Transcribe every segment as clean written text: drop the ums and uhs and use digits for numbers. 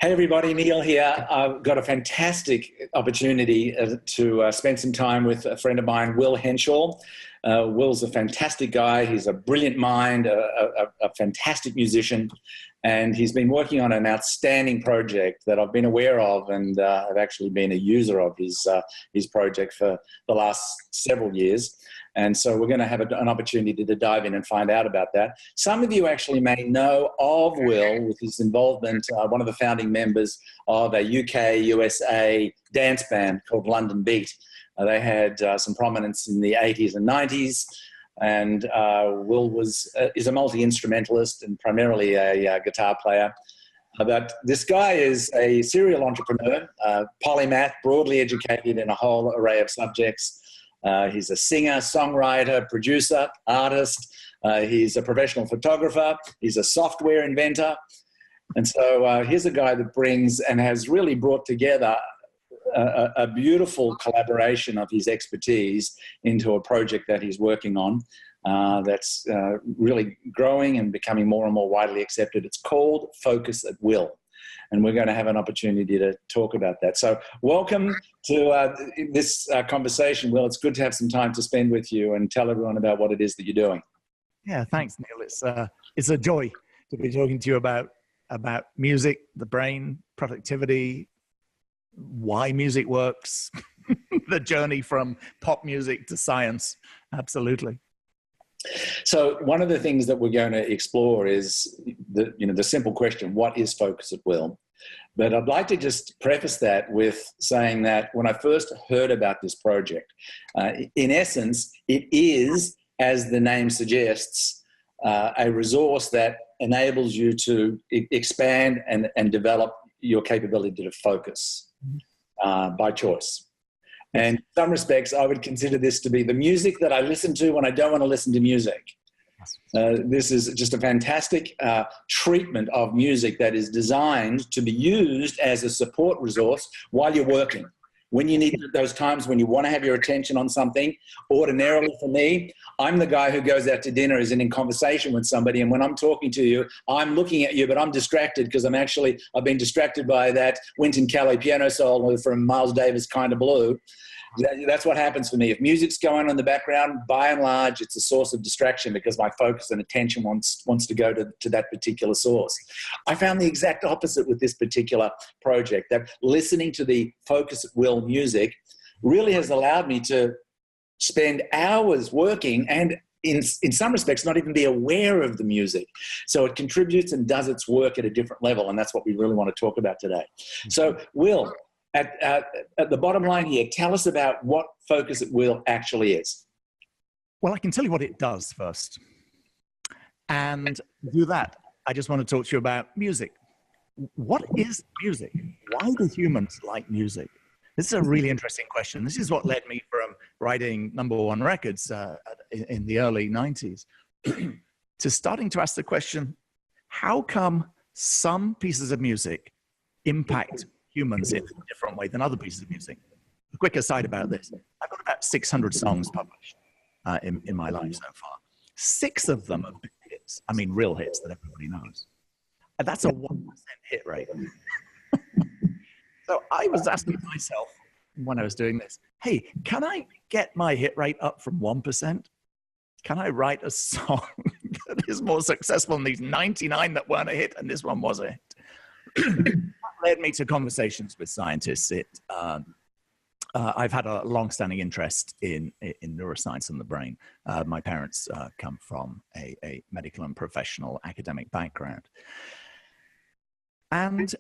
Hey everybody, Neil here. I've got a fantastic opportunity to spend some time with a friend of mine, Will Henshall. Will's a fantastic guy. He's a brilliant mind, a fantastic musician, and he's been working on an outstanding project that I've been aware of, and I've actually been a user of his project for the last several years. And so we're going to have an opportunity to dive in and find out about that. Some of you actually may know of Will with his involvement, one of the founding members of a UK-USA dance band called London Beat. They had some prominence in the 80s and 90s, and Will is a multi-instrumentalist and primarily a guitar player. But this guy is a serial entrepreneur, polymath, broadly educated in a whole array of subjects. He's a singer, songwriter, producer, artist. He's a professional photographer. He's a software inventor. And so here's a guy that brings and has really brought together a beautiful collaboration of his expertise into a project that he's working on that's really growing and becoming more and more widely accepted. It's called Focus at Will. And we're going to have an opportunity to talk about that. So welcome to this conversation, Will. It's good to have some time to spend with you and tell everyone about what it is that you're doing. Yeah, thanks, Neil. It's a joy to be talking to you about music, the brain, productivity, why music works, the journey from pop music to science. Absolutely. So one of the things that we're going to explore is the simple question, what is Focus at Will? But I'd like to just preface that with saying that when I first heard about this project, in essence, it is, as the name suggests, a resource that enables you to expand and develop your capability to focus by choice. And in some respects, I would consider this to be the music that I listen to when I don't want to listen to music. This is just a fantastic treatment of music that is designed to be used as a support resource while you're working. When you need those times when you want to have your attention on something, ordinarily for me, I'm the guy who goes out to dinner, is in conversation with somebody, and when I'm talking to you, I'm looking at you, but I'm distracted because I've been distracted by that Wynton Kelly piano solo from Miles Davis' Kind of Blue. That's what happens for me. If music's going on in the background, by and large, it's a source of distraction because my focus and attention wants to go to that particular source. I found the exact opposite with this particular project, that listening to the Focus at Will music really has allowed me to spend hours working and in some respects not even be aware of the music. So it contributes and does its work at a different level, and that's what we really want to talk about today. So Will, at the bottom line here, tell us about what Focus at Will actually is. Well, I can tell you what it does first. And to do that, I just want to talk to you about music. What is music? Why do humans like music? This is a really interesting question. This is what led me from writing #1 records in the early 90s to starting to ask the question, how come some pieces of music impact humans in a different way than other pieces of music? A quick aside about this. I've got about 600 songs published in my life so far. 6 of them are big hits. I mean, real hits that everybody knows. And that's a 1% hit rate. So I was asking myself when I was doing this, hey, can I get my hit rate up from 1%? Can I write a song that is more successful than these 99 that weren't a hit and this one was a hit? That led me to conversations with scientists. I've had a long-standing interest in neuroscience and the brain. My parents come from a medical and professional academic background. And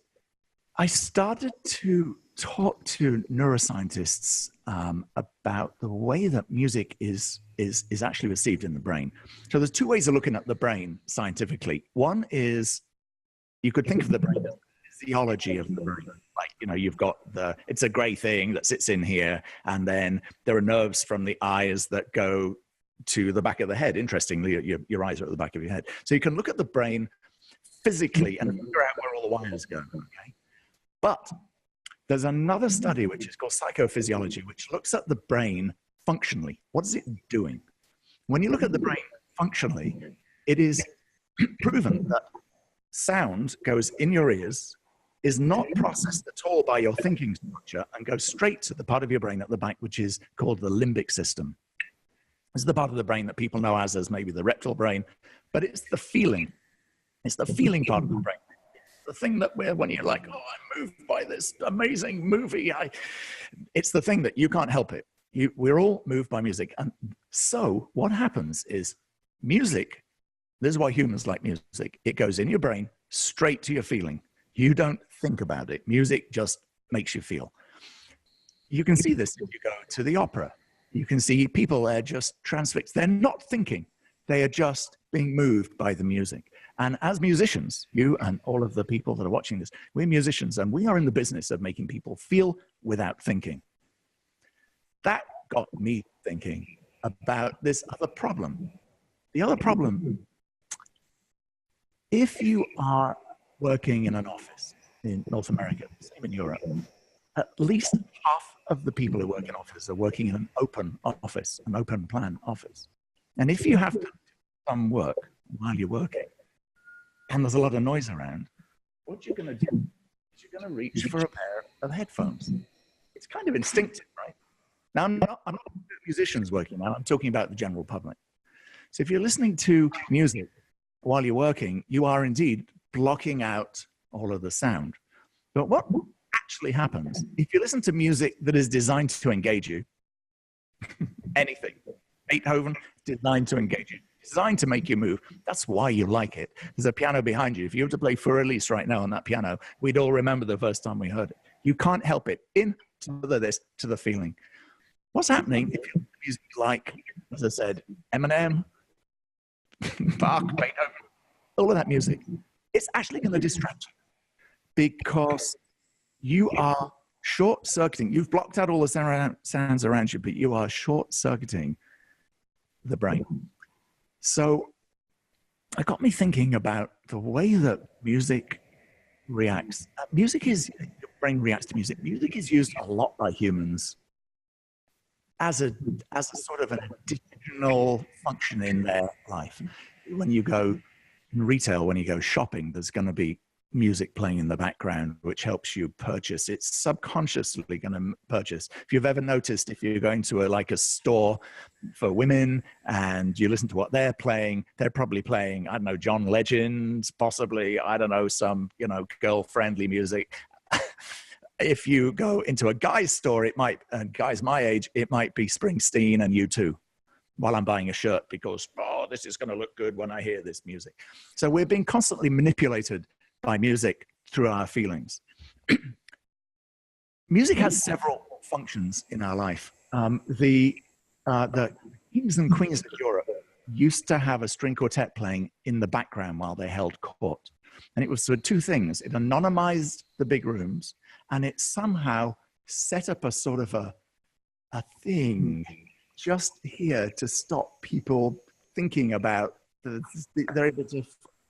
I started to talk to neuroscientists about the way that music is actually received in the brain. So there's 2 ways of looking at the brain scientifically. One is, you could think of the brain as the physiology of the brain. Like, you've got it's a gray thing that sits in here, and then there are nerves from the eyes that go to the back of the head. Interestingly, your eyes are at the back of your head. So you can look at the brain physically and figure out where all the wires go, okay? But there's another study which is called psychophysiology, which looks at the brain functionally. What is it doing? When you look at the brain functionally, it is proven that sound goes in your ears is not processed at all by your thinking structure and goes straight to the part of your brain at the back, which is called the limbic system. It's the part of the brain that people know as maybe the reptile brain, but it's the feeling. It's the feeling part of the brain. The thing that when you're like, oh, I'm moved by this amazing movie. It's the thing that you can't help it. We're all moved by music. And so what happens is music, this is why humans like music. It goes in your brain straight to your feeling. You don't think about it. Music just makes you feel. You can see this if you go to the opera. You can see people there just transfixed. They're not thinking. They are just being moved by the music. And as musicians, you and all of the people that are watching this, we're musicians, and we are in the business of making people feel without thinking. That got me thinking about this other problem. The other problem, if you are working in an office in North America, same in Europe, at least half of the people who work in offices are working in an open office, an open plan office. And if you have to do some work while you're working, and there's a lot of noise around, what you're going to do is you're going to reach for a pair of headphones. It's kind of instinctive, right? Now, I'm not musicians working now. I'm talking about the general public. So if you're listening to music while you're working, you are indeed blocking out all of the sound. But what actually happens, if you listen to music that is designed to engage you, anything, Beethoven, designed to engage you, designed to make you move. That's why you like it. There's a piano behind you. If you were to play For Elise right now on that piano, we'd all remember the first time we heard it. You can't help it. To the feeling. What's happening if you music like, as I said, Eminem, Bach, Beethoven, all of that music, it's actually going to distract you because you are short-circuiting. You've blocked out all the sounds around you, but you are short-circuiting the brain. So it got me thinking about the way that music reacts. Your brain reacts to music. Music is used a lot by humans as a sort of an additional function in their life. When you go in retail, when you go shopping, there's going to be music playing in the background, which helps you purchase. It's subconsciously going to purchase. If you've ever noticed, if you're going to a store for women and you listen to what they're playing, they're probably playing, I don't know, John Legend, possibly, I don't know, some, girl-friendly music. If you go into a guy's store, guys my age, it might be Springsteen and U2 while I'm buying a shirt because, this is going to look good when I hear this music. So we're being constantly manipulated by music through our feelings. Music has several functions in our life. The kings and queens of Europe used to have a string quartet playing in the background while they held court. And it was for two things. It anonymized the big rooms, and it somehow set up a sort of a thing just here to stop people thinking about, they're able to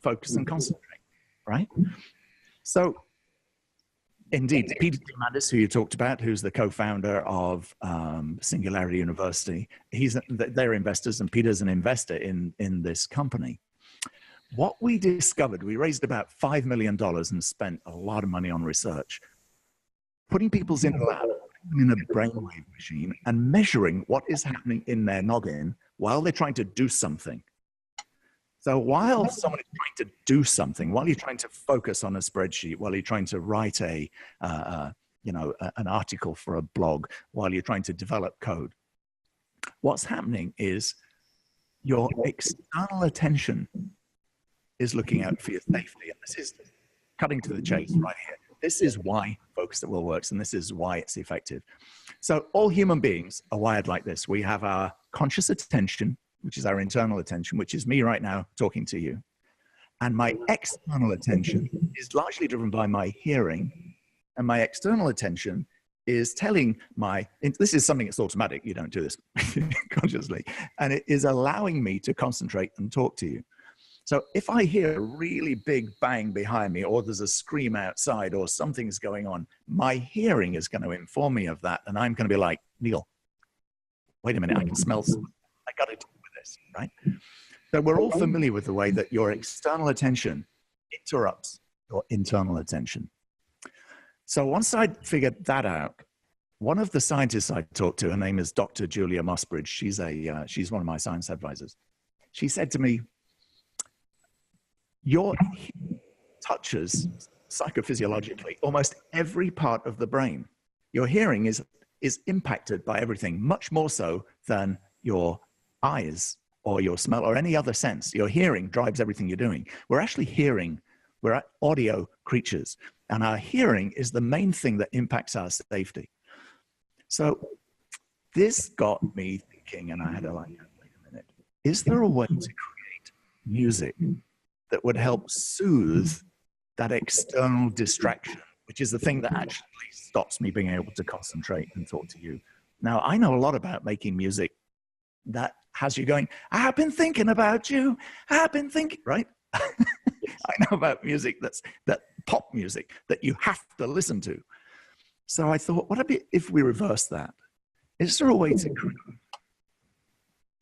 focus and concentrate. Right? So, indeed, Peter Diamandis, who you talked about, who's the co-founder of Singularity University, they're investors, and Peter's an investor in this company. What we discovered, we raised about $5 million and spent a lot of money on research, putting people's in a lab, in a brainwave machine, and measuring what is happening in their noggin while they're trying to do something. So while someone is trying to do something, while you're trying to focus on a spreadsheet, while you're trying to write an article for a blog, while you're trying to develop code, what's happening is your external attention is looking out for your safety. And this is cutting to the chase right here. This is why Focus at Will works, and this is why it's effective. So all human beings are wired like this. We have our conscious attention, which is our internal attention, which is me right now talking to you. And my external attention is largely driven by my hearing. And my external attention is telling this is something that's automatic, you don't do this consciously, and it is allowing me to concentrate and talk to you. So if I hear a really big bang behind me, or there's a scream outside, or something's going on, my hearing is going to inform me of that. And I'm going to be like, Neil, wait a minute, I can smell something. I got to deal with this, right? So we're all familiar with the way that your external attention interrupts your internal attention. So once I'd figured that out, one of the scientists I talked to, her name is Dr. Julia Mossbridge. She's one of my science advisors. She said to me, your hearing touches psychophysiologically almost every part of the brain. Your hearing is impacted by everything, much more so than your eyes or your smell or any other sense. Your hearing drives everything you're doing. We're actually hearing, we're audio creatures, and our hearing is the main thing that impacts our safety. So this got me thinking, and I had to like, wait a minute, is there a way to create music that would help soothe that external distraction, which is the thing that actually stops me being able to concentrate and talk to you? Now, I know a lot about making music that has you going, I've been thinking about you, I've been thinking, right? I know about music that pop music that you have to listen to. So I thought, what if we reverse that? Is there a way to create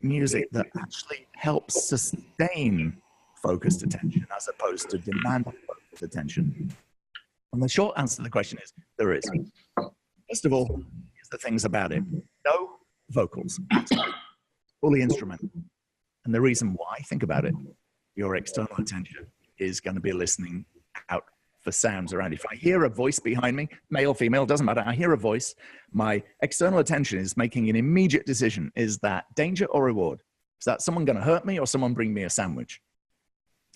music that actually helps sustain focused attention as opposed to demand focused attention? And the short answer to the question is, there is. First of all, here's the things about it. No vocals, fully instrumental. And the reason why, think about it, your external attention is going to be listening out for sounds around. If I hear a voice behind me, male, female, doesn't matter. I hear a voice. My external attention is making an immediate decision. Is that danger or reward? Is that someone going to hurt me or someone bring me a sandwich?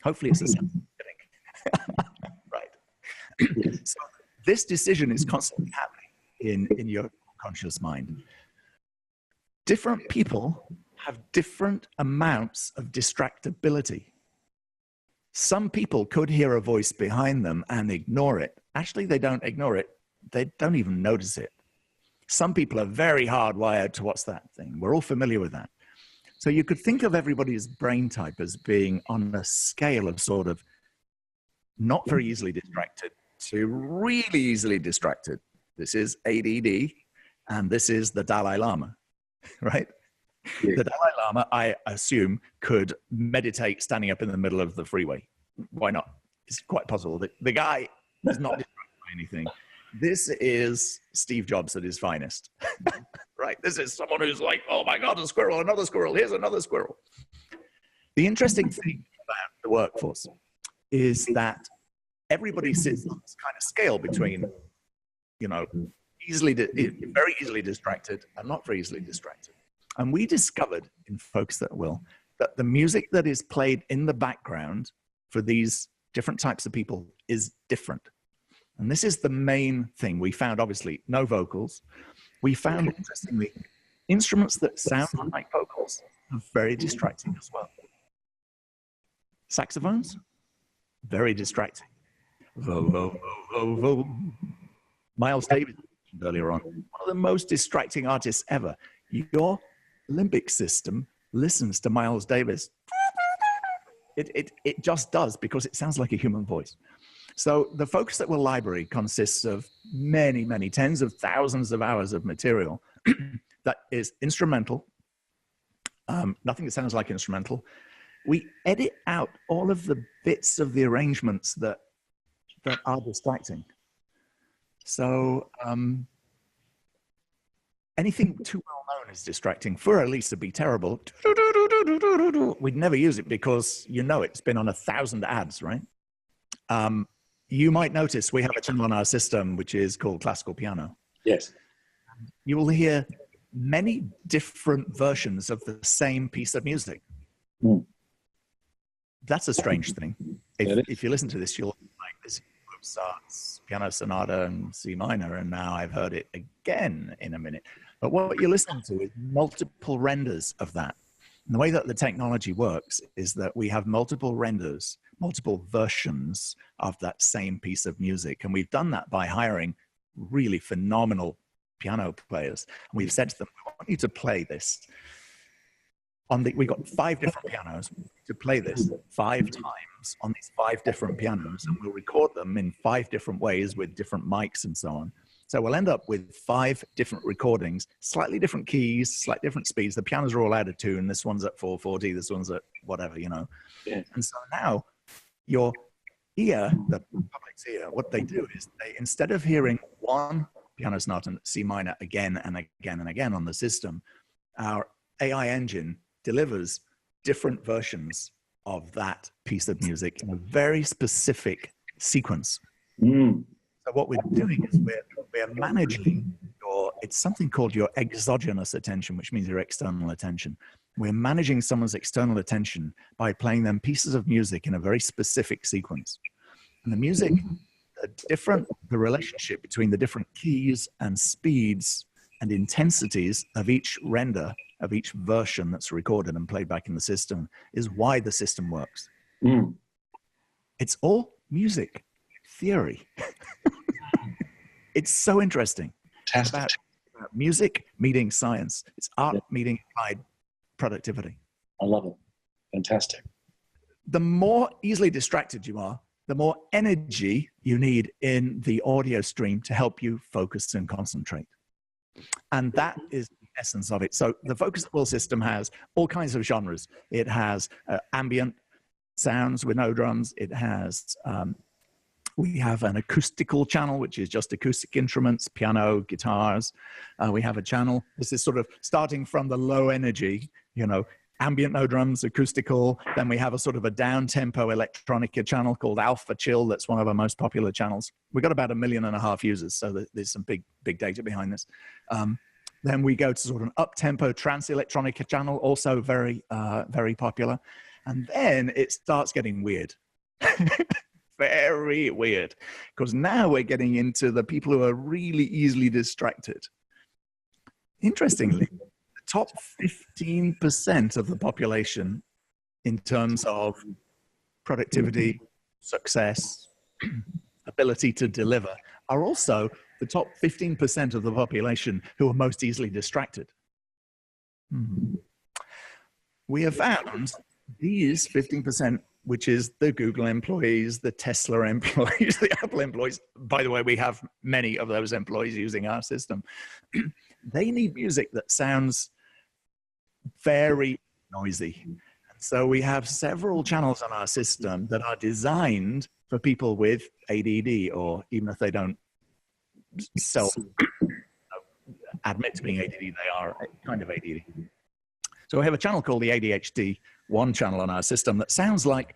Hopefully it's a sandwich. Right. So this decision is constantly happening in your conscious mind. Different people have different amounts of distractibility. Some people could hear a voice behind them and ignore it. Actually, they don't ignore it. They don't even notice it. Some people are very hardwired to what's that thing. We're all familiar with that. So you could think of everybody's brain type as being on a scale of sort of not very easily distracted to really easily distracted. This is ADD, and this is the Dalai Lama, right? Yeah. The Dalai Lama, I assume, could meditate standing up in the middle of the freeway. Why not? It's quite possible. The guy is not distracted by anything. This is Steve Jobs at his finest, right? This is someone who's like, oh my God, a squirrel, another squirrel, here's another squirrel. The interesting thing about the workforce is that everybody sits on this kind of scale between, you know, very easily distracted and not very easily distracted. And we discovered in Focus at Will that the music that is played in the background for these different types of people is different. And this is the main thing. We found, obviously, no vocals. We found, interestingly, instruments that sound like vocals are very distracting as well. Saxophones, very distracting. Vo, vo, vo, vo, vo. Miles Davis earlier on, one of the most distracting artists ever. Your limbic system listens to Miles Davis. It just does, because it sounds like a human voice. So the Focus at Will library consists of many, many tens of thousands of hours of material that is instrumental, nothing that sounds like instrumental. We edit out all of the bits of the arrangements that are distracting. So anything too well known is distracting. For Elise to be terrible, we'd never use it because you know it's been on 1,000 ads, right? You might notice we have a channel on our system which is called Classical Piano. Yes. You will hear many different versions of the same piece of music. Mm. That's a strange thing. If you listen to this, you'll like this Mozart's Piano Sonata in C minor, and now I've heard it again in a minute. But what you're listening to is multiple renders of that. And the way that the technology works is that we have multiple renders, multiple versions of that same piece of music. And we've done that by hiring really phenomenal piano players. And we've said to them, we want you to play this. We've got 5 different pianos. To play this 5 times on these 5 different pianos, and we'll record them in 5 different ways with different mics and so on. So we'll end up with 5 different recordings, slightly different keys, slightly different speeds. The pianos are all out of tune. This one's at 440, this one's at whatever, you know. Yeah. And so now your ear, the public's ear, what they do is they, instead of hearing one piano sonata in C minor again and again and again on the system, our AI engine delivers different versions of that piece of music in a very specific sequence. So what we're doing is we're managing it's something called your exogenous attention, which means your external attention. We're managing someone's external attention by playing them pieces of music in a very specific sequence. And the music, the relationship between the different keys and speeds and intensities of each render, of each version that's recorded and played back in the system, is why the system works. It's all music theory. It's so interesting. About music meeting science. It's art meeting applied productivity. I love it. Fantastic. The more easily distracted you are, the more energy you need in the audio stream to help you focus and concentrate. And that is the essence of it. So the Focus at Will system has all kinds of genres. It has ambient sounds with no drums. It has we have an acoustical channel, which is just acoustic instruments, piano, guitars. We have a channel. This is sort of starting from the low energy, ambient, no drums, acoustical. Then we have a sort of a down-tempo electronica channel called Alpha Chill. That's one of our most popular channels. We've got about 1.5 million users, so there's some big data behind this. Then we go to sort of an up-tempo trance electronica channel, also very, very popular. And then it starts getting weird. Very weird, because now we're getting into the people who are really easily distracted. Interestingly, the top 15% of the population in terms of productivity, success, ability to deliver are also the top 15% of the population who are most easily distracted. We have found these 15%, which is the Google employees, the Tesla employees, the Apple employees. By the way, we have many of those employees using our system. They need music that sounds very noisy. And so we have several channels on our system that are designed for people with ADD, or even if they don't admit to being ADD, they are kind of ADD. So we have a channel called the ADHD 1 channel on our system that sounds like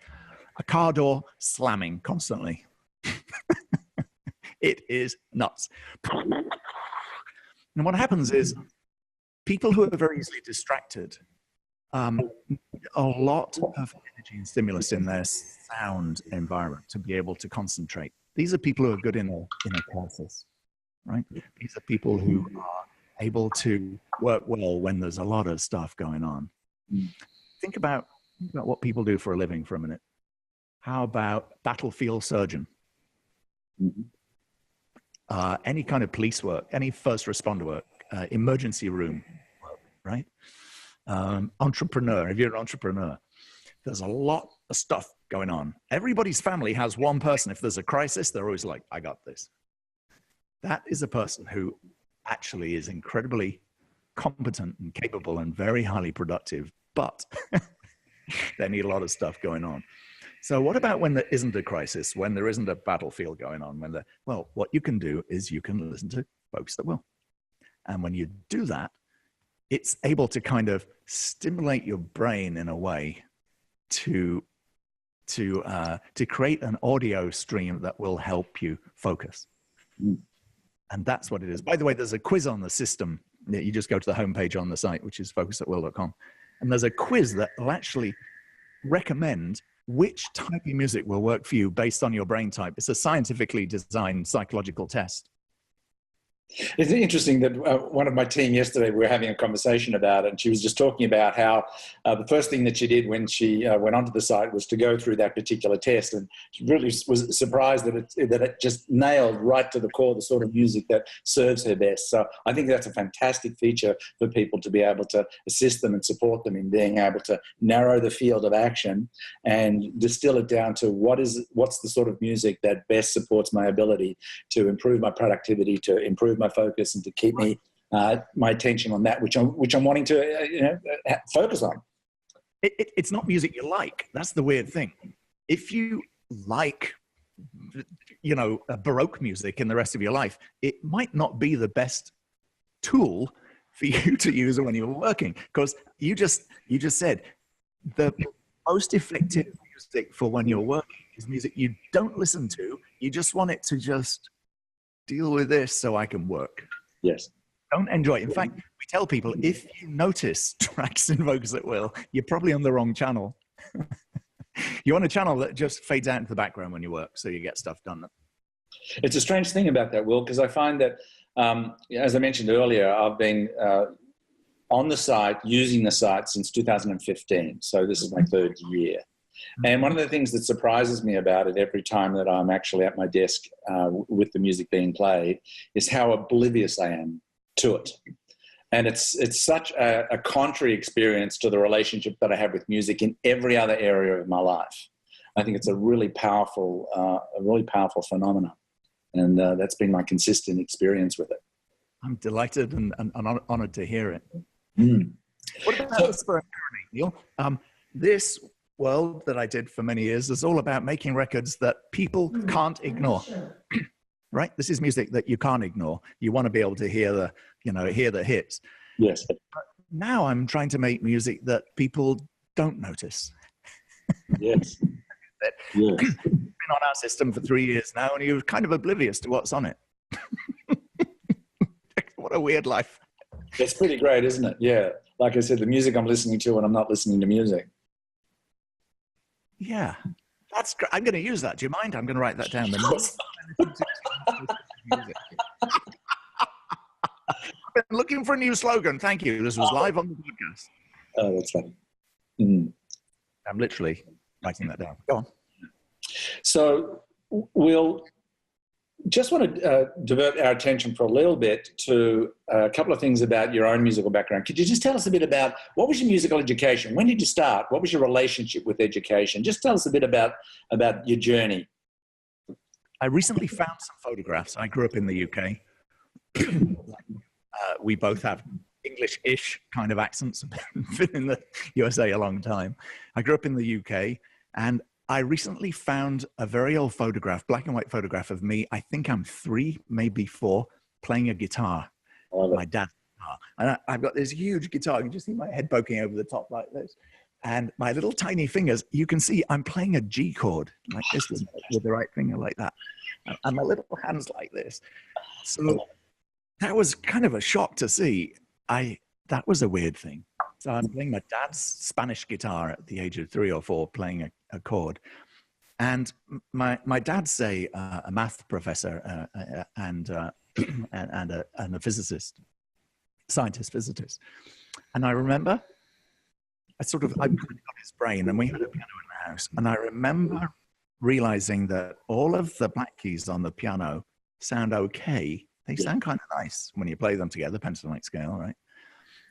a car door slamming constantly. It is nuts. And what happens is people who are very easily distracted need a lot of energy and stimulus in their sound environment to be able to concentrate. These are people who are good in a crisis, right? These are people who are able to work well when there's a lot of stuff going on. Think about what people do for a living for a minute. How about battlefield surgeon? Any kind of police work, any first responder work, emergency room work, right? Entrepreneur, if you're an entrepreneur, there's a lot of stuff going on. Everybody's family has one person. If there's a crisis, they're always like, I got this. That is a person who actually is incredibly competent and capable and very highly productive, but they need a lot of stuff going on. So what about when there isn't a crisis, when there isn't a battlefield going on? Well, what you can do is you can listen to Focus at Will. And when you do that, it's able to kind of stimulate your brain in a way to create an audio stream that will help you focus. And that's what it is. By the way, there's a quiz on the system. You just go to the homepage on the site, which is focusatwill.com. And there's a quiz that will actually recommend which type of music will work for you based on your brain type. It's a scientifically designed psychological test. It's interesting that one of my team yesterday, we were having a conversation about it, and she was just talking about how the first thing that she did when she went onto the site was to go through that particular test, and she really was surprised that it just nailed right to the core the sort of music that serves her best. So I think that's a fantastic feature for people to be able to assist them and support them in being able to narrow the field of action and distill it down to what's the sort of music that best supports my ability to improve my productivity, to improve my focus, and to keep me my attention on that which I'm wanting to focus on. It's not music you like. That's the weird thing. If you like Baroque music in the rest of your life, it might not be the best tool for you to use when you're working, because you just said the most effective music for when you're working is music you don't listen to. You just want it to just deal with this so I can work. Yes. Don't enjoy it. In fact, we tell people, if you notice tracks in Focus at Will, you're probably on the wrong channel. You're on a channel that just fades out into the background when you work, so you get stuff done. It's a strange thing about that, Will, because I find that, as I mentioned earlier, I've been on the site, using the site since 2015. So this is my third year. And one of the things that surprises me about it every time that I'm actually at my desk with the music being played is how oblivious I am to it. And it's such a contrary experience to the relationship that I have with music in every other area of my life. I think it's a really powerful phenomenon. And that's been my consistent experience with it. I'm delighted and honored to hear it. Mm. What about the Spur Neil? This world that I did for many years is all about making records that people can't ignore. Right? This is music that you can't ignore. You want to be able to hear the hits. Yes. But now I'm trying to make music that people don't notice. Yes. Yes. You've been on our system for 3 years now, and you're kind of oblivious to what's on it. What a weird life. It's pretty great, isn't it? Yeah. Like I said, the music I'm listening to when I'm not listening to music. Yeah. That's great. I'm going to use that. Do you mind? I'm going to write that down. I've been looking for a new slogan. Thank you. This was live on the podcast. Oh, that's funny. Mm. I'm literally writing that down. Go on. So we'll just want to divert our attention for a little bit to a couple of things about your own musical background. Could you just tell us a bit about what was your musical education? When did you start? What was your relationship with education? Just tell us a bit about your journey. I recently found some photographs. I grew up in the UK. We both have English-ish kind of accents. Been in the USA a long time. I grew up in the UK, and I recently found a very old photograph, black and white photograph of me. I think I'm 3, maybe 4, playing a guitar. My dad's guitar. And I've got this huge guitar. You can just see my head poking over the top like this. And my little tiny fingers, you can see I'm playing a G chord like this with the right finger like that. And my little hands like this. So that was kind of a shock to see. That was a weird thing. So I'm playing my dad's Spanish guitar at the age of 3 or 4, playing a chord. And my dad's a math professor and a physicist, scientist, physicist. And I remember I got his brain, and we had a piano in the house. And I remember realizing that all of the black keys on the piano sound okay. They sound kind of nice when you play them together, pentatonic scale, right?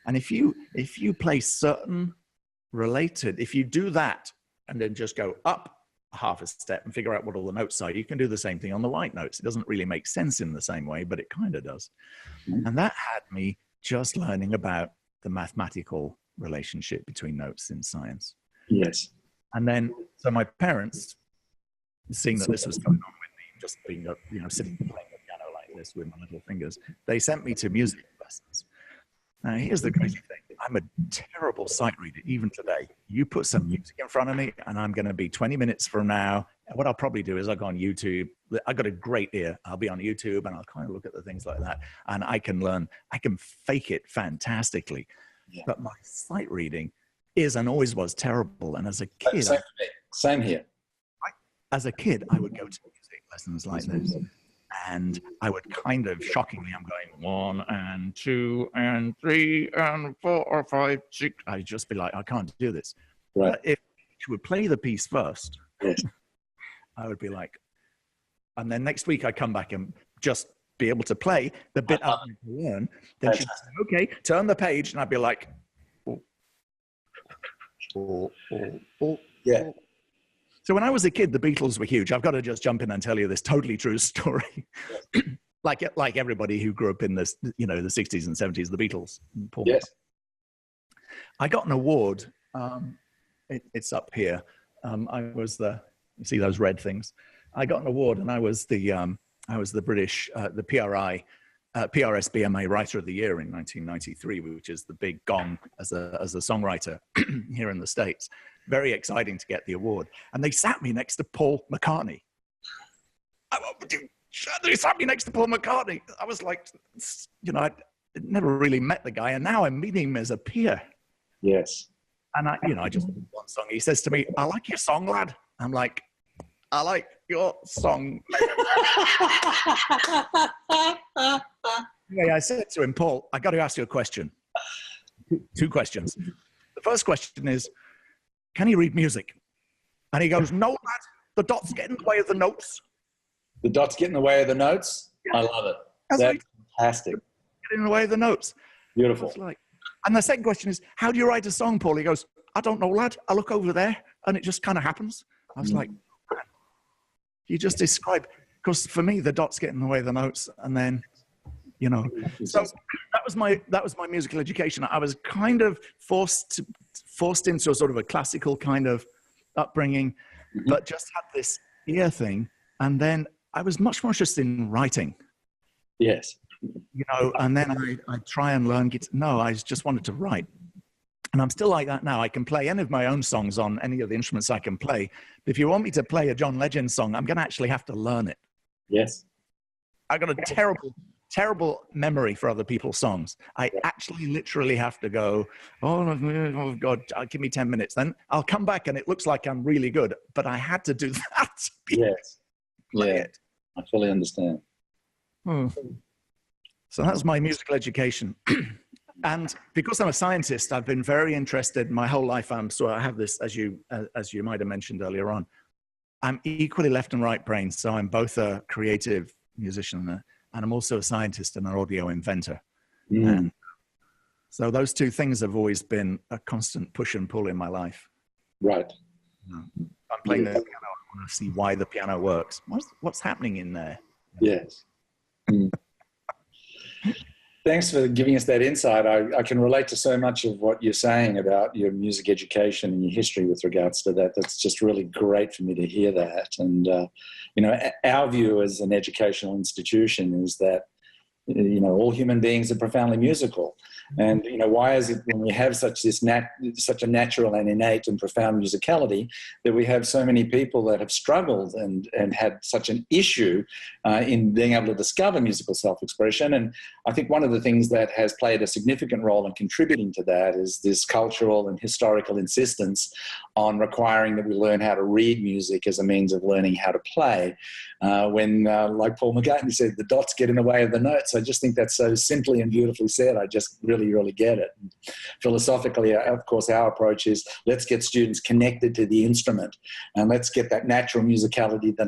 And if you play certain related, if you do that and then just go up half a step and figure out what all the notes are, you can do the same thing on the white notes. It doesn't really make sense in the same way, but it kind of does. And that had me just learning about the mathematical relationship between notes in science. Yes. And then, so my parents, seeing that this was going on with me, just being, sitting playing the piano like this with my little fingers, they sent me to music lessons. Now, here's the crazy thing. I'm a terrible sight reader, even today. You put some music in front of me, and I'm going to be 20 minutes from now. And what I'll probably do is I'll go on YouTube. I've got a great ear. I'll be on YouTube, and I'll kind of look at the things like that. And I can learn. I can fake it fantastically. Yeah. But my sight reading is and always was terrible. And as a kid... Same here. As a kid, I would go to music lessons like this. And I would kind of shockingly, I'm going 1 and 2 and 3 and 4 or 5, 6. I'd just be like, I can't do this. Right. But if she would play the piece first, yes. I would be like, and then next week I come back and just be able to play the bit I want to learn. Then she'd say, okay, turn the page. And I'd be like, yeah. So when I was a kid, the Beatles were huge. I've got to just jump in and tell you this totally true story. like everybody who grew up in this, the 60s and 70s, the Beatles. Paul. Yes. I got an award. It's up here. I was you see those red things? I got an award, and I was the British the PRSBMA Writer of the Year in 1993, which is the big gong as a songwriter here in the States. Very exciting to get the award. And they sat me next to Paul McCartney. They sat me next to Paul McCartney. I was like, I'd never really met the guy, and now I'm meeting him as a peer. Yes. And I just one song. He says to me, "I like your song, lad." I'm like, "I like your song." Yeah, I said to him, "Paul, I got to ask you a question. Two questions. The first question is, can he read music?" And he goes, "No, lad, the dots get in the way of the notes." The dots get in the way of the notes? Yeah. I love it. That's fantastic. Get in the way of the notes. Beautiful. And the second question is, how do you write a song, Paul? He goes, "I don't know, lad. I look over there and it just kind of happens." I was like, you just describe, because for me, the dots get in the way of the notes, and then, so that was my musical education. I was kind of forced into a sort of a classical kind of upbringing, but just had this ear thing. And then I was much more interested in writing. Yes. And then I try and learn guitar. No, I just wanted to write. And I'm still like that now. I can play any of my own songs on any of the instruments I can play. But if you want me to play a John Legend song, I'm going to actually have to learn it. Yes. I got a terrible memory for other people's songs. I actually literally have to go, oh God, give me 10 minutes. Then I'll come back and it looks like I'm really good. But I had to do that. Yes. Yeah. I fully understand. So that's my musical education. And because I'm a scientist, I've been very interested my whole life. So I have this, as you might have mentioned earlier on, I'm equally left and right brain. So I'm both a creative musician and I'm also a scientist and an audio inventor. And so those two things have always been a constant push and pull in my life. Right. I'm playing the piano. I want to see why the piano works. What's happening in there? Yes. Thanks for giving us that insight. I can relate to so much of what you're saying about your music education and your history with regards to that. That's just really great for me to hear that. And, our view as an educational institution is that, all human beings are profoundly musical. And, why is it when we have such a natural and innate and profound musicality that we have so many people that have struggled and had such an issue in being able to discover musical self-expression? And I think one of the things that has played a significant role in contributing to that is this cultural and historical insistence on requiring that we learn how to read music as a means of learning how to play. When, like Paul McCartney said, the dots get in the way of the notes. I just think that's so simply and beautifully said. I just really, really get it. And philosophically, of course, our approach is let's get students connected to the instrument and let's get that natural musicality that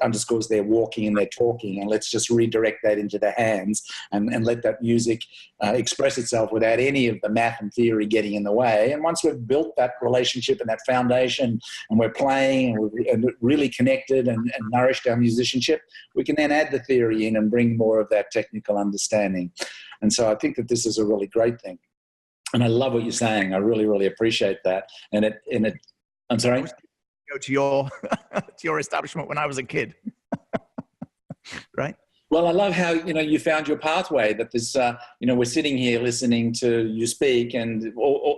underscores their walking and their talking, and let's just redirect that into their hands and let that music express itself without any of the math and theory getting in the way. And once we've built that relationship and that foundation and we're playing and really connected and nourished our musicianship, we can then add the theory in and bring more of that technical understanding. And so I think that this is a really great thing. And I love what you're saying. I really, really appreciate that. And I'm sorry? Go to your establishment when I was a kid. Right? Well, I love how, you found your pathway, that this, we're sitting here listening to you speak, and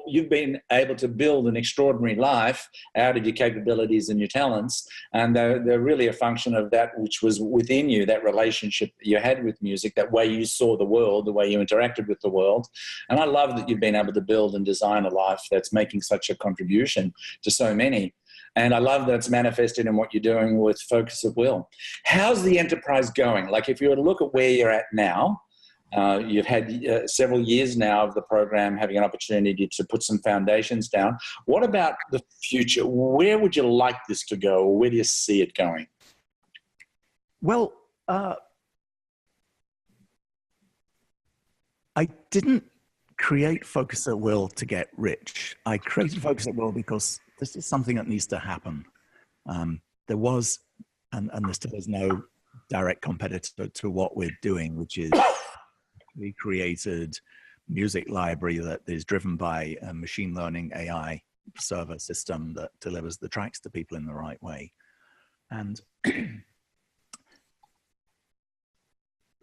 you've been able to build an extraordinary life out of your capabilities and your talents. And they're really a function of that which was within you, that relationship that you had with music, that way you saw the world, the way you interacted with the world. And I love that you've been able to build and design a life that's making such a contribution to so many. And I love that it's manifested in what you're doing with Focus at Will. How's the enterprise going? Like, if you were to look at where you're at now, you've had several years now of the program having an opportunity to put some foundations down. What about the future? Where would you like this to go, or where do you see it going? Well, I didn't create Focus at Will to get rich. I created Focus at Will because this is something that needs to happen. There was, and there still is, no direct competitor to what we're doing, which is we created music library that is driven by a machine learning AI server system that delivers the tracks to people in the right way. And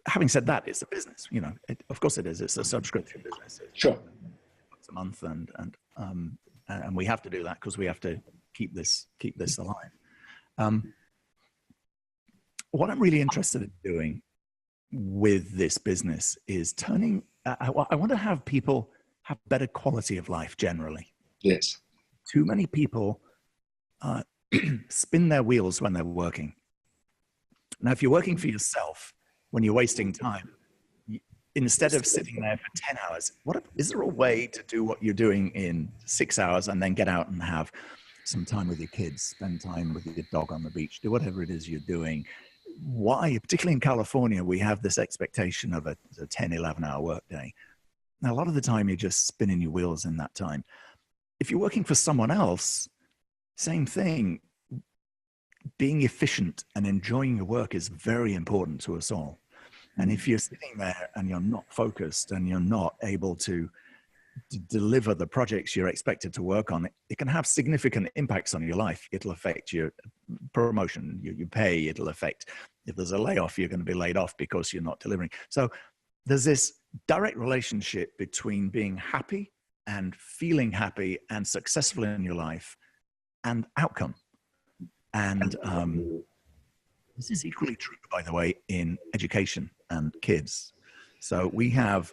having said that, it's a business. You know, of course it is. It's a subscription business. It's Sure. a month, and we have to do that because we have to keep this alive. What I'm really interested in doing with this business is turning. I want to have people have better quality of life generally. Yes. Too many people spin their wheels when they're working. Now, if you're working for yourself, when you're wasting time, instead of sitting there for 10 hours, is there a way to do what you're doing in 6 hours and then get out and have some time with your kids, spend time with your dog on the beach, do whatever it is you're doing? Why, particularly in California, we have this expectation of a 10, 11-hour workday. Now, a lot of the time, you're just spinning your wheels in that time. If you're working for someone else, same thing. Being efficient and enjoying your work is very important to us all. And if you're sitting there and you're not focused and you're not able to deliver the projects you're expected to work on, it can have significant impacts on your life. It'll affect your promotion, your pay. It'll affect, if there's a layoff, you're going to be laid off because you're not delivering. So there's this direct relationship between being happy and feeling happy and successful in your life and outcome. And this is equally true, by the way, in education and kids. So we have,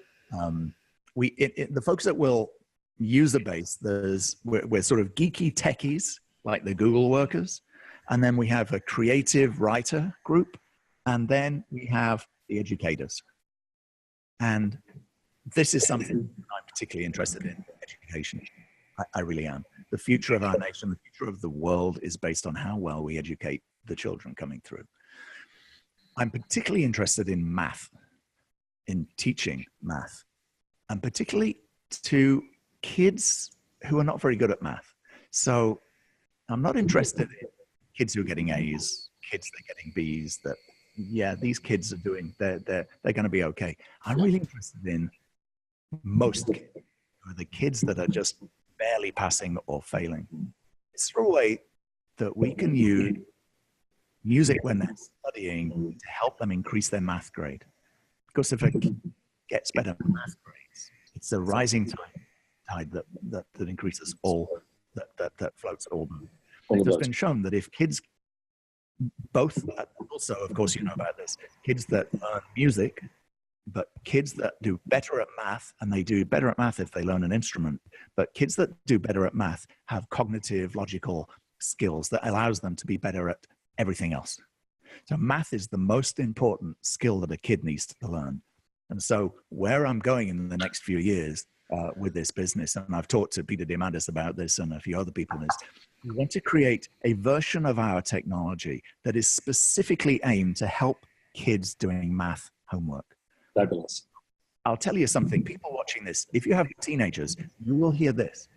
the folks that will use the base, we're sort of geeky techies, like the Google workers. And then we have a creative writer group. And then we have the educators. And this is something I'm particularly interested in, education. I really am. The future of our nation, the future of the world is based on how well we educate the children coming through. I'm particularly interested in math, in teaching math, and particularly to kids who are not very good at math. So I'm not interested in kids who are getting A's, kids that are getting B's, that, yeah, these kids are doing, they're going to be okay. I'm really interested in most kids, or the kids that are just barely passing or failing. Is there a way that we can use music when they're studying to help them increase their math grade? Because if a kid gets better math grades, it's a rising tide that increases all, that floats all. It's been shown that if kids both, also, of course, you know about this, kids that learn music, but kids that do better at math, and they do better at math if they learn an instrument, but kids that do better at math have cognitive, logical skills that allows them to be better at everything else. So math is the most important skill that a kid needs to learn. And so where I'm going in the next few years with this business, and I've talked to Peter Diamandis about this and a few other people, is we want to create a version of our technology that is specifically aimed to help kids doing math homework. Fabulous. I'll tell you something, people watching this, if you have teenagers, you will hear this.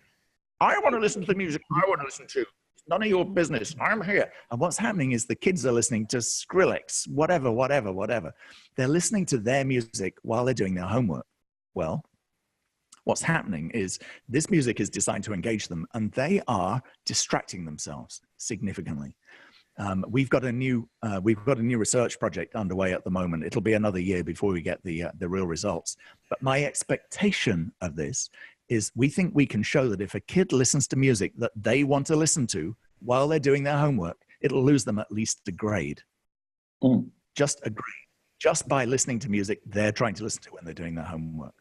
I want to listen to the music I want to listen to. It's none of your business. I'm here. And what's happening is the kids are listening to Skrillex, whatever. They're listening to their music while they're doing their homework. Well, what's happening is this music is designed to engage them, and they are distracting themselves significantly. We've got a new research project underway at the moment. It'll be another year before we get the real results. But my expectation of this is we think we can show that if a kid listens to music that they want to listen to while they're doing their homework, it'll lose them at least a grade. Just a grade. Just by listening to music they're trying to listen to when they're doing their homework.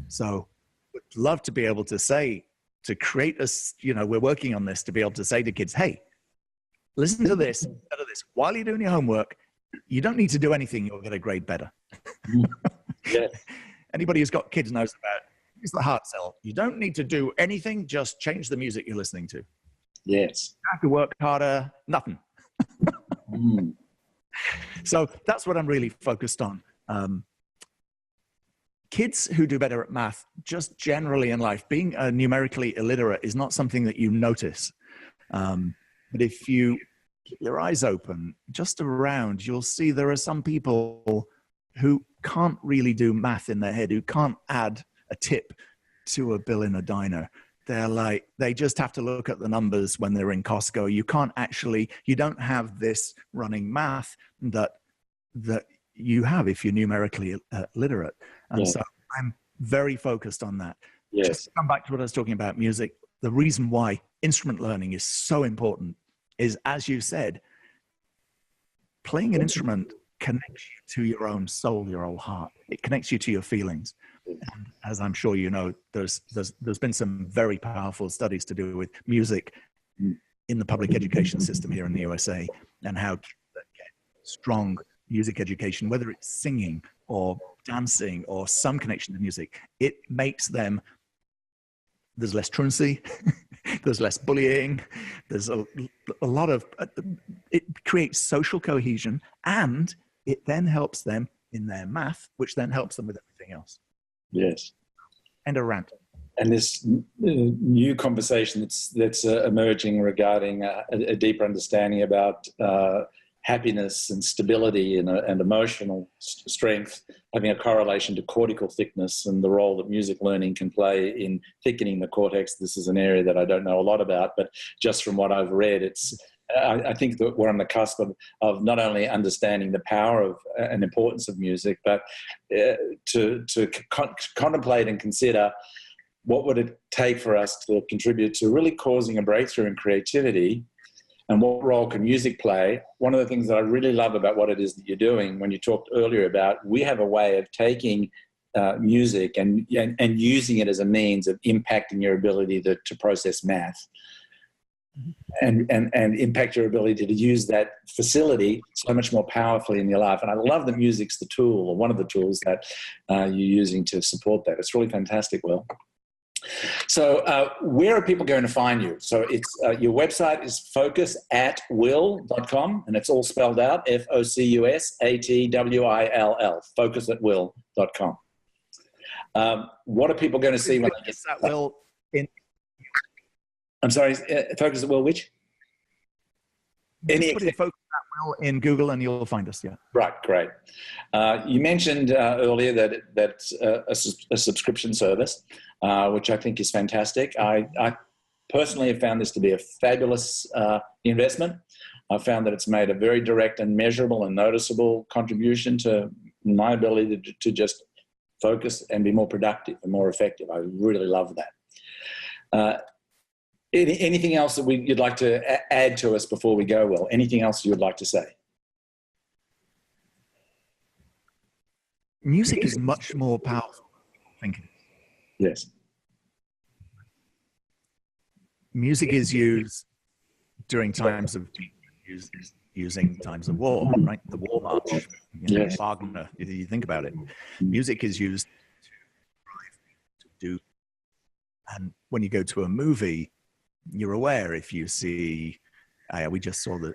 So we'd love to be able to say, to create us, we're working on this to be able to say to kids, hey, listen to this, instead of this. While you're doing your homework, you don't need to do anything. You'll get a grade better. Yes. Anybody who's got kids knows about it. It's the heart cell. You don't need to do anything. Just change the music you're listening to. Yes. You have to work harder. Nothing. So that's what I'm really focused on. Kids who do better at math, just generally in life, being numerically illiterate is not something that you notice. But if you keep your eyes open, just around, you'll see there are some people who can't really do math in their head, who can't add a tip to a bill in a diner. they just have to look at the numbers when they're in Costco. You don't have this running math that you have if you're numerically literate. And so I'm very focused on that. Just to come back to what I was talking about music, the reason why instrument learning is so important is, as you said, playing an instrument connects you to your own soul, your own heart. It connects you to your feelings. And as I'm sure you know, there's been some very powerful studies to do with music in the public education system here in the USA, and how kids that get strong music education, whether it's singing or dancing or some connection to music, it makes them, there's less truancy, there's less bullying, there's a lot of, it creates social cohesion, and it then helps them in their math, which then helps them with everything else. Yes. And a rant. And this new conversation that's emerging regarding a deeper understanding about happiness and stability and emotional strength, having a correlation to cortical thickness and the role that music learning can play in thickening the cortex. This is an area that I don't know a lot about, but just from what I've read, I think that we're on the cusp of not only understanding the power of and importance of music, but to contemplate and consider what would it take for us to contribute to really causing a breakthrough in creativity, and what role can music play. One of the things that I really love about what it is that you're doing, when you talked earlier about, we have a way of taking music and using it as a means of impacting your ability to process math. And impact your ability to use that facility so much more powerfully in your life. And I love that music's the tool, or one of the tools that you're using to support that. It's really fantastic, Will. So where are people going to find you? So it's your website is focusatwill.com, and it's all spelled out, FOCUSATWILL, focusatwill.com. What are people going to see when they get that? Will in I'm sorry, Focus at Will, which? Put in Focus at Will in Google and you'll find us, yeah. Right, great. You mentioned earlier that that's a subscription service, which I think is fantastic. I personally have found this to be a fabulous investment. I've found that it's made a very direct and measurable and noticeable contribution to my ability to just focus and be more productive and more effective. I really love that. Anything else that you'd like to add to us before we go, Will? Anything else you would like to say? Music is much more powerful than thinking. Yes. Music is used during times of using times of war, right? The War March, yes. Wagner, if you think about it. Music is used to do, and when you go to a movie, you're aware if you see, we just saw the,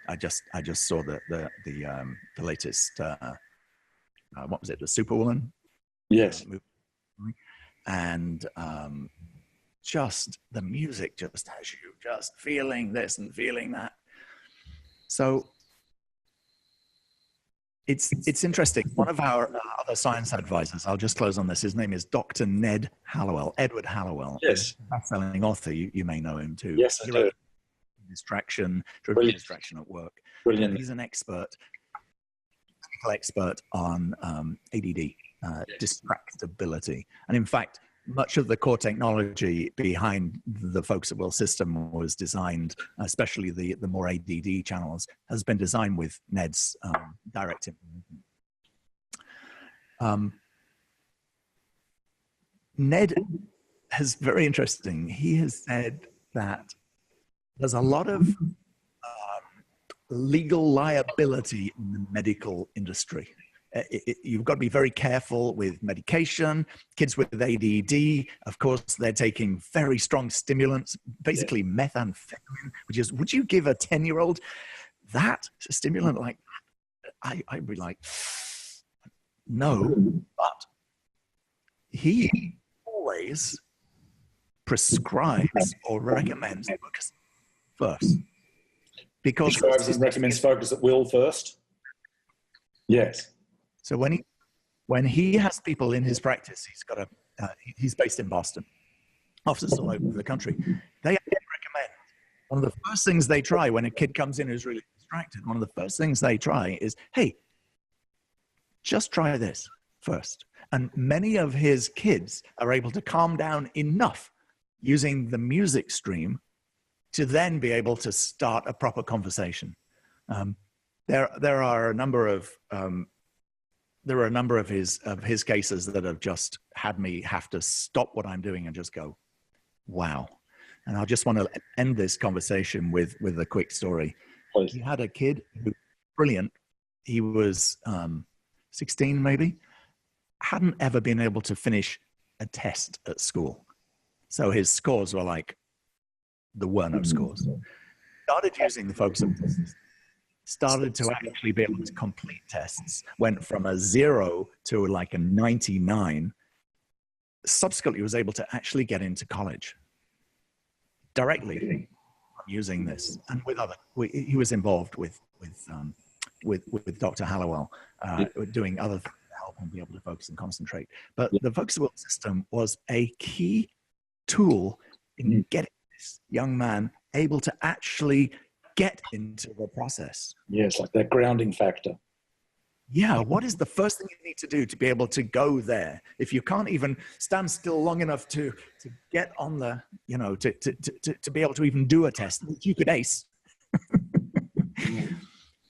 I just saw the latest, what was it, the Superwoman? Yes. Movie. And just the music just has you just feeling this and feeling that. So it's interesting. One of our other science advisors, I'll just close on this. His name is Dr. Edward Hallowell. Yes. Best-selling author. You may know him too. Yes, I do. Distraction at work. Brilliant. He's an expert on ADD, distractibility. And in fact, much of the core technology behind the Focus at Will system was designed, especially the more ADD channels, has been designed with Ned's directive. Ned has, very interesting, he has said that there's a lot of legal liability in the medical industry. You've got to be very careful with medication. Kids with ADD, of course, they're taking very strong stimulants, basically methamphetamine, which is, would you give a 10-year-old that stimulant? Like, I'd be like, no, but he always prescribes or recommends Focus first. Because prescribes and recommends Focus at Will first? Yes. So when he has people in his practice, he's based in Boston, offices all over the country, they recommend one of the first things they try when a kid comes in who's really distracted. One of the first things they try is, hey, just try this first. And many of his kids are able to calm down enough using the music stream to then be able to start a proper conversation. There are a number of his cases that have just had me have to stop what I'm doing and just go, wow. And I just want to end this conversation with a quick story. Please. He had a kid who was brilliant. He was 16 maybe, hadn't ever been able to finish a test at school. So his scores were like, there were no scores. Started using the focus of tests. Started to actually be able to complete tests. Went from a 0 to like a 99. Subsequently was able to actually get into college directly using this. And he was involved with Dr. Hallowell, doing other things to help him be able to focus and concentrate. But the focus of will system was a key tool in getting this young man able to actually get into the process. Yes, like that grounding factor. Yeah, what is the first thing you need to do to be able to go there? If you can't even stand still long enough to get on the, to be able to even do a test, which you could ace.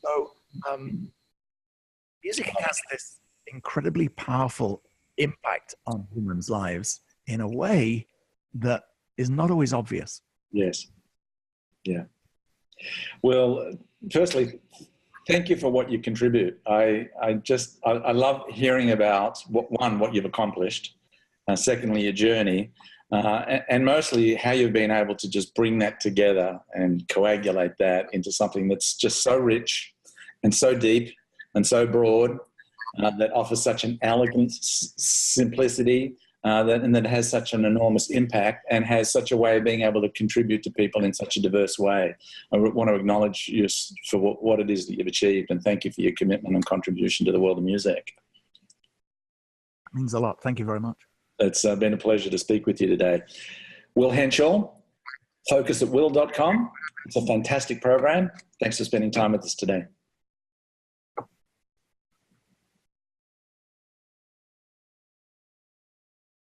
So music has this incredibly powerful impact on humans' lives in a way that is not always obvious. Yes. Yeah. Well, firstly, thank you for what you contribute. I love hearing about what you've accomplished. Secondly, your journey, and mostly how you've been able to just bring that together and coagulate that into something that's just so rich and so deep and so broad, that offers such an elegant simplicity, that has such an enormous impact and has such a way of being able to contribute to people in such a diverse way. I want to acknowledge you for what it is that you've achieved, and thank you for your commitment and contribution to the world of music. It means a lot. Thank you very much. It's been a pleasure to speak with you today. Will Henshall, focusatwill.com. It's a fantastic program. Thanks for spending time with us today.